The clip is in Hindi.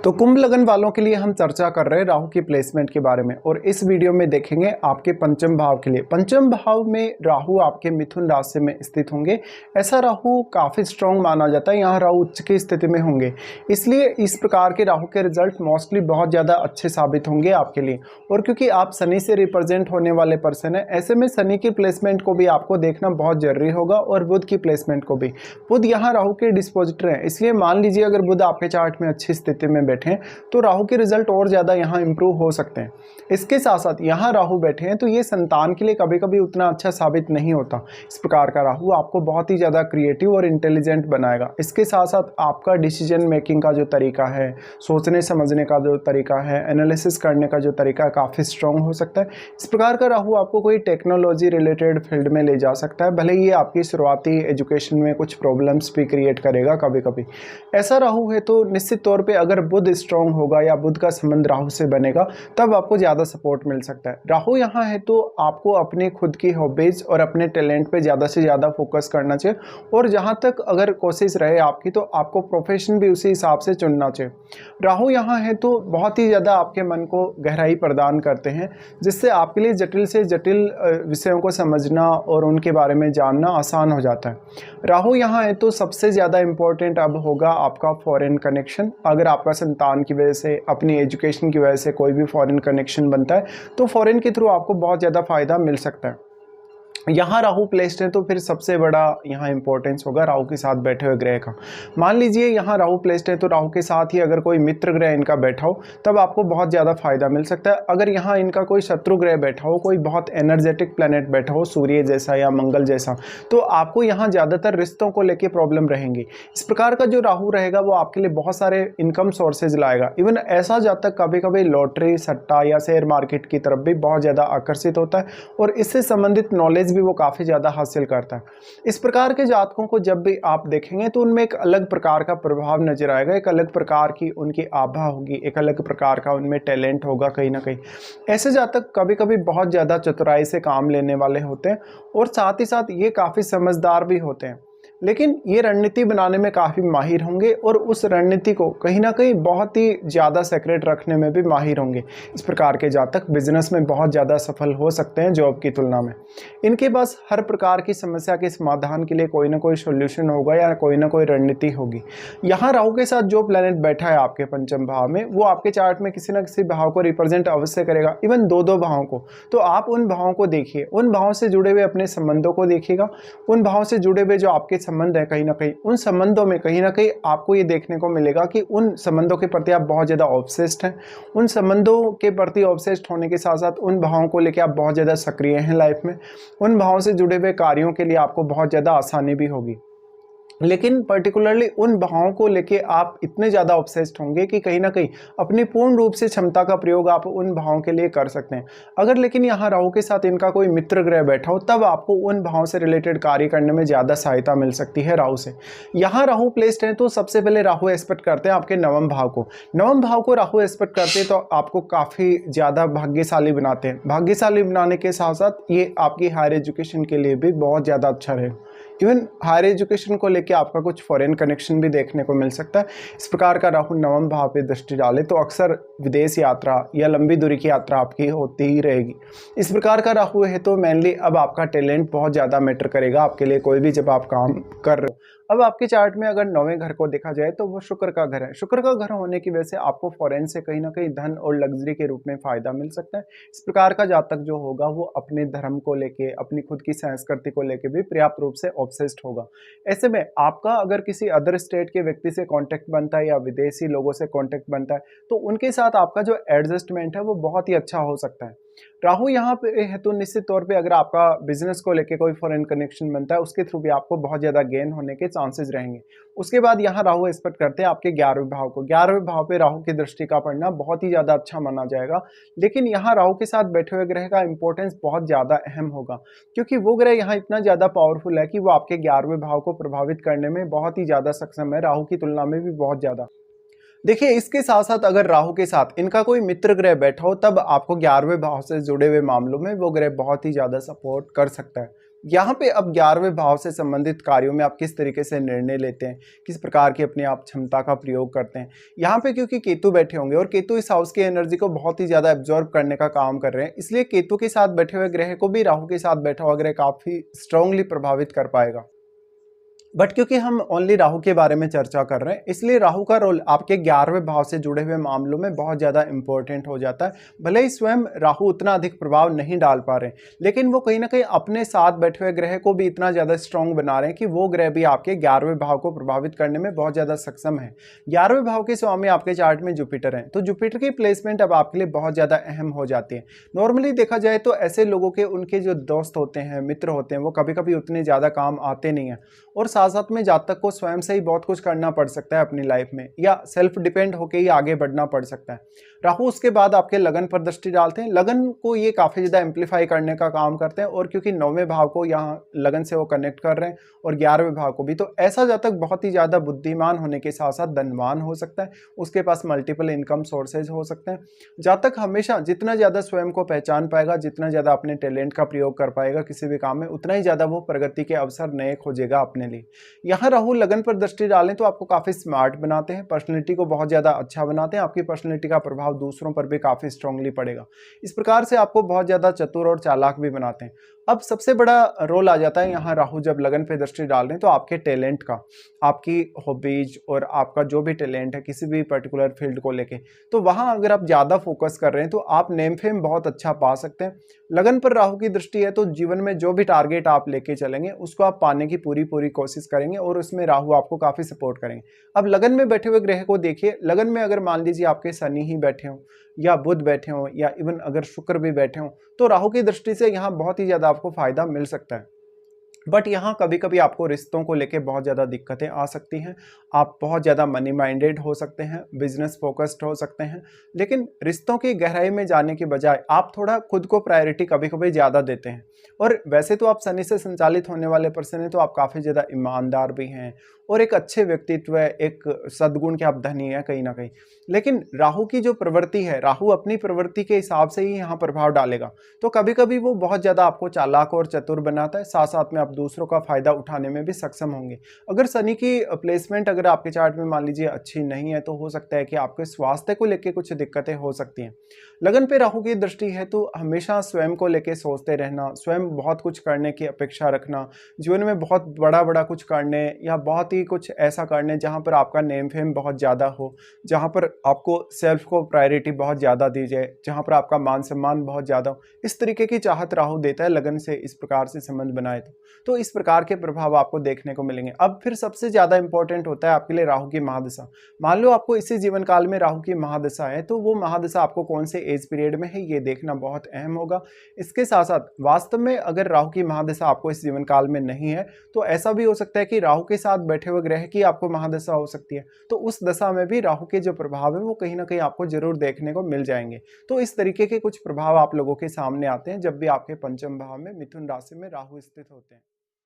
तो कुंभ लगन वालों के लिए हम चर्चा कर रहे हैं राहु की प्लेसमेंट के बारे में। और इस वीडियो में देखेंगे आपके पंचम भाव के लिए। पंचम भाव में राहु आपके मिथुन राशि में स्थित होंगे। ऐसा राहु काफ़ी स्ट्रॉन्ग माना जाता है, यहाँ राहु उच्च की स्थिति में होंगे, इसलिए इस प्रकार के राहु के रिजल्ट मोस्टली बहुत ज़्यादा अच्छे साबित होंगे आपके लिए। और क्योंकि आप शनि से रिप्रेजेंट होने वाले पर्सन है, ऐसे में शनि की प्लेसमेंट को भी आपको देखना बहुत जरूरी होगा और बुध की प्लेसमेंट को भी। बुध यहाँ राहु के डिस्पोजिटर हैं, इसलिए मान लीजिए अगर बुध आपके चार्ट में अच्छी स्थिति में बैठे हैं तो राहु के रिजल्ट और ज़्यादा यहाँ इंप्रूव हो सकते हैं। इसके साथ साथ यहाँ राहु बैठे हैं तो ये संतान के लिए कभी कभी उतना अच्छा साबित नहीं होता। इस प्रकार का राहु आपको बहुत ही ज़्यादा क्रिएटिव और इंटेलिजेंट बनाएगा। इसके साथ साथ आपका डिसीजन मेकिंग का जो तरीका है, सोचने समझने का जो तरीका है, एनालिसिस करने का जो तरीका है, काफ़ी स्ट्रॉन्ग हो सकता है। इस प्रकार का राहु आपको कोई टेक्नोलॉजी रिलेटेड फील्ड में ले जा सकता है, भले ही ये आपकी शुरुआती एजुकेशन में कुछ प्रॉब्लम्स भी क्रिएट करेगा कभी कभी। ऐसा राहु है तो निश्चित तौर पे अगर बुध स्ट्रॉन्ग होगा या बुध का संबंध राहु से बनेगा तब आपको ज़्यादा सपोर्ट मिल सकता है। राहु यहाँ है तो आपको अपने खुद की हॉबीज और अपने टैलेंट पे ज़्यादा से ज़्यादा फोकस करना चाहिए। और जहाँ तक अगर कोशिश रहे आपकी तो आपको प्रोफेशन भी उसी हिसाब से चुनना चाहिए। राहु यहाँ है तो बहुत ही ज़्यादा आपके मन को गहराई प्रदान करते हैं, जिससे आपके लिए जटिल से जटिल विषयों को समझना और उनके बारे में जानना आसान हो जाता है। राहु यहाँ है तो सबसे ज़्यादा इम्पोर्टेंट अब होगा आपका फॉरेन कनेक्शन। अगर आपका संतान की वजह से, अपनी एजुकेशन की वजह से कोई भी फॉरेन कनेक्शन बनता है तो फॉरेन के थ्रू आपको बहुत ज़्यादा फायदा मिल सकता है। यहाँ राहु प्लेस्ड है तो फिर सबसे बड़ा यहाँ इंपॉर्टेंस होगा राहु के साथ बैठे हुए ग्रह का। मान लीजिए यहाँ राहु प्लेस्ड है तो राहु के साथ ही अगर कोई मित्र ग्रह इनका बैठा हो तब आपको बहुत ज़्यादा फायदा मिल सकता है। अगर यहाँ इनका कोई शत्रु ग्रह बैठा हो, कोई बहुत एनर्जेटिक प्लैनेट बैठा हो, सूर्य जैसा या मंगल जैसा, तो आपको यहाँ ज़्यादातर रिश्तों को लेकर प्रॉब्लम रहेंगी। इस प्रकार का जो राहु रहेगा वो आपके लिए बहुत सारे इनकम सोर्सेज लाएगा। इवन ऐसा जातक कभी कभी लॉटरी, सट्टा या शेयर मार्केट की तरफ भी बहुत ज़्यादा आकर्षित होता है और इससे संबंधित नॉलेज भी वो काफ़ी ज़्यादा हासिल करता है। इस प्रकार के जातकों को जब भी आप देखेंगे तो उनमें एक अलग प्रकार का प्रभाव नजर आएगा, एक अलग प्रकार की उनकी आभा होगी, एक अलग प्रकार का उनमें टैलेंट होगा कहीं ना कहीं। ऐसे जातक कभी कभी बहुत ज़्यादा चतुराई से काम लेने वाले होते हैं और साथ ही साथ ये काफ़ी समझदार भी होते हैं, लेकिन ये रणनीति बनाने में काफ़ी माहिर होंगे और उस रणनीति को कहीं ना कहीं बहुत ही ज़्यादा सीक्रेट रखने में भी माहिर होंगे। इस प्रकार के जातक बिजनेस में बहुत ज़्यादा सफल हो सकते हैं जॉब की तुलना में। इनके पास हर प्रकार की समस्या के समाधान के लिए कोई ना कोई सोल्यूशन होगा या कोई ना कोई रणनीति होगी। यहाँ राहु के साथ जो प्लैनेट बैठा है आपके पंचम भाव में, वो आपके चार्ट में किसी न किसी भाव को रिप्रेजेंट अवश्य करेगा, इवन दो दो भावों को। तो आप उन भावों को देखिए, उन भावों से जुड़े हुए अपने संबंधों को देखिएगा, उन भावों से जुड़े हुए जो आपके संबंध है कहीं ना कहीं, उन संबंधों में कहीं ना कहीं आपको ये देखने को मिलेगा कि उन संबंधों के प्रति आप बहुत ज़्यादा ऑब्सेस्ड हैं। उन संबंधों के प्रति ऑब्सेस्ड होने के साथ साथ उन भावों को लेकर आप बहुत ज़्यादा सक्रिय हैं लाइफ में। उन भावों से जुड़े हुए कार्यों के लिए आपको बहुत ज़्यादा आसानी भी होगी, लेकिन पर्टिकुलरली उन भावों को लेके आप इतने ज़्यादा ऑब्सेस्ड होंगे कि कहीं ना कहीं अपनी पूर्ण रूप से क्षमता का प्रयोग आप उन भावों के लिए कर सकते हैं। अगर लेकिन यहाँ राहु के साथ इनका कोई मित्र ग्रह बैठा हो तब आपको उन भावों से रिलेटेड कार्य करने में ज़्यादा सहायता मिल सकती है राहु से। यहाँ राहु प्लेस्ड है तो सबसे पहले राहु एक्सपेक्ट करते हैं आपके नवम भाव को। नवम भाव को राहु एक्सपेक्ट करते हैं तो आपको काफ़ी ज़्यादा भाग्यशाली बनाते हैं। भाग्यशाली बनाने के साथ साथ ये आपकी हायर एजुकेशन के लिए भी बहुत ज़्यादा अच्छा रहे। इवन हायर एजुकेशन को लेके आपका कुछ फॉरेन कनेक्शन भी देखने को मिल सकता है। इस प्रकार का राहु नवम भाव पे दृष्टि डाले तो अक्सर विदेश यात्रा या लंबी दूरी की यात्रा आपकी होती ही रहेगी। इस प्रकार का राहु है तो मेनली अब आपका टैलेंट बहुत ज़्यादा मैटर करेगा आपके लिए, कोई भी जब आप काम कर रहे हो। अब आपके चार्ट में अगर नौवें घर को देखा जाए तो वो शुक्र का घर है। शुक्र का घर होने की वजह से आपको फॉरेन से कहीं ना कहीं धन और लग्जरी के रूप में फायदा मिल सकता है। इस प्रकार का जातक जो होगा वो अपने धर्म को लेके, अपनी खुद की संस्कृति को लेके भी पर्याप्त रूप से ऑब्सेस्ड होगा। ऐसे में आपका अगर किसी अदर स्टेट के व्यक्ति से कांटेक्ट बनता है या विदेशी लोगों से कांटेक्ट बनता है तो उनके साथ आपका जो एडजस्टमेंट है वो बहुत ही अच्छा हो सकता है। राहु यहाँ पे है तो निश्चित तौर पे अगर आपका बिजनेस को लेके कोई फॉरेन कनेक्शन बनता है उसके थ्रू भी आपको बहुत ज़्यादा गेन होने के चांसेस रहेंगे। उसके बाद यहाँ राहु एक्सपेक्ट करते हैं आपके 11वें भाव को। 11वें भाव पे राहु की दृष्टि का पड़ना बहुत ही ज़्यादा अच्छा माना जाएगा, लेकिन यहाँ राहु के साथ बैठे हुए ग्रह का इंपॉर्टेंस बहुत ज़्यादा अहम होगा, क्योंकि वो ग्रह यहाँ इतना ज़्यादा पावरफुल है कि वो आपके 11वें भाव को प्रभावित करने में बहुत ही ज़्यादा सक्षम है, राहु की तुलना में भी बहुत ज़्यादा। देखिए, इसके साथ साथ अगर राहु के साथ इनका कोई मित्र ग्रह बैठा हो तब आपको 11वें भाव से जुड़े हुए मामलों में वो ग्रह बहुत ही ज़्यादा सपोर्ट कर सकता है। यहाँ पे अब 11वें भाव से संबंधित कार्यों में आप किस तरीके से निर्णय लेते हैं, किस प्रकार की अपनी आप क्षमता का प्रयोग करते हैं। यहाँ पे क्योंकि केतु बैठे होंगे और केतु इस हाउस की एनर्जी को बहुत ही ज़्यादा एब्जॉर्ब करने का काम कर रहे हैं, इसलिए केतु के साथ बैठे हुए ग्रह को भी राहु के साथ बैठा हुआ ग्रह काफ़ी स्ट्रांगली प्रभावित कर पाएगा। बट क्योंकि हम ओनली राहु के बारे में चर्चा कर रहे हैं, इसलिए राहु का रोल आपके 11वें भाव से जुड़े हुए मामलों में बहुत ज़्यादा इंपॉर्टेंट हो जाता है। भले ही स्वयं राहु उतना अधिक प्रभाव नहीं डाल पा रहे हैं, लेकिन वो कहीं ना कहीं अपने साथ बैठे हुए ग्रह को भी इतना ज़्यादा स्ट्रॉन्ग बना रहे हैं कि वो ग्रह भी आपके 11वें भाव को प्रभावित करने में बहुत ज़्यादा सक्षम है। 11वें भाव के स्वामी आपके चार्ट में जुपिटर हैं, तो जुपिटर की प्लेसमेंट अब आपके लिए बहुत ज़्यादा अहम हो जाती है। नॉर्मली देखा जाए तो ऐसे लोगों के उनके जो दोस्त होते हैं, मित्र होते हैं, वो कभी कभी उतने ज़्यादा काम आते नहीं हैं और साथ साथ में जातक को स्वयं से ही बहुत कुछ करना पड़ सकता है अपनी लाइफ में, या सेल्फ डिपेंड होकर ही आगे बढ़ना पड़ सकता है। राहु उसके बाद आपके लगन पर दृष्टि डालते हैं, लगन को ये काफ़ी ज़्यादा एम्पलीफाई करने का काम करते हैं, और क्योंकि 9वें भाव को यहाँ लगन से वो कनेक्ट कर रहे हैं और 11वें भाव को भी, तो ऐसा जातक बहुत ही ज़्यादा बुद्धिमान होने के साथ साथ धनवान हो सकता है, उसके पास मल्टीपल इनकम सोर्सेज हो सकते हैं। जातक हमेशा जितना ज़्यादा स्वयं को पहचान पाएगा, जितना ज़्यादा अपने टैलेंट का प्रयोग कर पाएगा किसी भी काम में, उतना ही ज़्यादा वो प्रगति के अवसर नए खोजेगा अपने लिए। यहाँ राहु लगन पर दृष्टि डालें तो आपको काफ़ी स्मार्ट बनाते हैं, पर्सनैलिटी को बहुत ज़्यादा अच्छा बनाते हैं, आपकी पर्सनैलिटी का प्रभाव दूसरों पर भी काफ़ी स्ट्रांगली पड़ेगा। इस प्रकार से आपको बहुत ज़्यादा चतुर और चालाक भी बनाते हैं। अब सबसे बड़ा रोल आ जाता है यहाँ राहु जब लगन पे दृष्टि डाल रहे हैं तो आपके टैलेंट का, आपकी हॉबीज और आपका जो भी टैलेंट है किसी भी पर्टिकुलर फील्ड को लेके, तो वहाँ अगर आप ज़्यादा फोकस कर रहे हैं तो आप नेम फेम बहुत अच्छा पा सकते हैं। लगन पर राहु की दृष्टि है तो जीवन में जो भी टारगेट आप लेके चलेंगे उसको आप पाने की पूरी पूरी कोशिश करेंगे और उसमें राहु आपको काफ़ी सपोर्ट करेंगे। अब लगन में बैठे हुए ग्रह को देखिए, लगन में अगर मान लीजिए आपके शनि ही बैठे हों या बुध बैठे हों या इवन अगर शुक्र भी बैठे हों, तो राहु की दृष्टि से यहाँ बहुत ही ज़्यादा आपको फायदा मिल सकता है। बट यहाँ कभी कभी आपको रिश्तों को लेके बहुत ज़्यादा दिक्कतें आ सकती हैं। आप बहुत ज़्यादा मनी माइंडेड हो सकते हैं, बिजनेस फोकस्ड हो सकते हैं, लेकिन रिश्तों की गहराई में जाने की बजाय आप थोड़ा खुद को प्रायोरिटी कभी कभी ज़्यादा देते हैं। और वैसे तो आप शनि से संचालित होने वाले पर्सन हैं, तो आप काफ़ी ज़्यादा ईमानदार भी हैं और एक अच्छे व्यक्तित्व है, एक सद्गुण के आप धनी हैं कहीं ना कहीं। लेकिन राहु की जो प्रवृत्ति है, राहु अपनी प्रवृत्ति के हिसाब से ही यहाँ प्रभाव डालेगा, तो कभी कभी वो बहुत ज़्यादा आपको चालाक और चतुर बनाता है, साथ साथ में आप दूसरों का फायदा उठाने में भी सक्षम होंगे। अगर शनि की प्लेसमेंट अगर आपके चार्ट में मान लीजिए अच्छी नहीं है, तो हो सकता है कि आपके स्वास्थ्य को लेकर कुछ दिक्कतें हो सकती हैं। लगन पे राहु की दृष्टि है तो हमेशा स्वयं को लेकर सोचते रहना, स्वयं बहुत कुछ करने की अपेक्षा रखना, जीवन में बहुत बड़ा बड़ा कुछ करने या बहुत ही कुछ ऐसा करने जहाँ पर आपका नेम फेम बहुत ज़्यादा हो, जहाँ पर आपको सेल्फ को प्रायोरिटी बहुत ज़्यादा दी जाए, जहाँ पर आपका मान सम्मान बहुत ज़्यादा हो, इस तरीके की चाहत राहु देता है लगन से इस प्रकार से संबंध बनाए तो इस प्रकार के प्रभाव आपको देखने को मिलेंगे। अब फिर सबसे ज़्यादा इंपॉर्टेंट होता है आपके लिए राहु की महादशा। मान लो आपको इसी जीवन काल में राहु की महादशा है, तो वो महादशा आपको कौन से एज पीरियड में है ये देखना बहुत अहम होगा। इसके साथ साथ वास्तव में अगर राहु की महादशा आपको इस जीवन काल में नहीं है, तो ऐसा भी हो सकता है कि राहु के साथ बैठे हुए ग्रह की आपको महादशा हो सकती है, तो उस दशा में भी राहु के जो प्रभाव है वो कहीं ना कहीं आपको जरूर देखने को मिल जाएंगे। तो इस तरीके के कुछ प्रभाव आप लोगों के सामने आते हैं जब भी आपके पंचम भाव में मिथुन राशि में राहु स्थित होते हैं।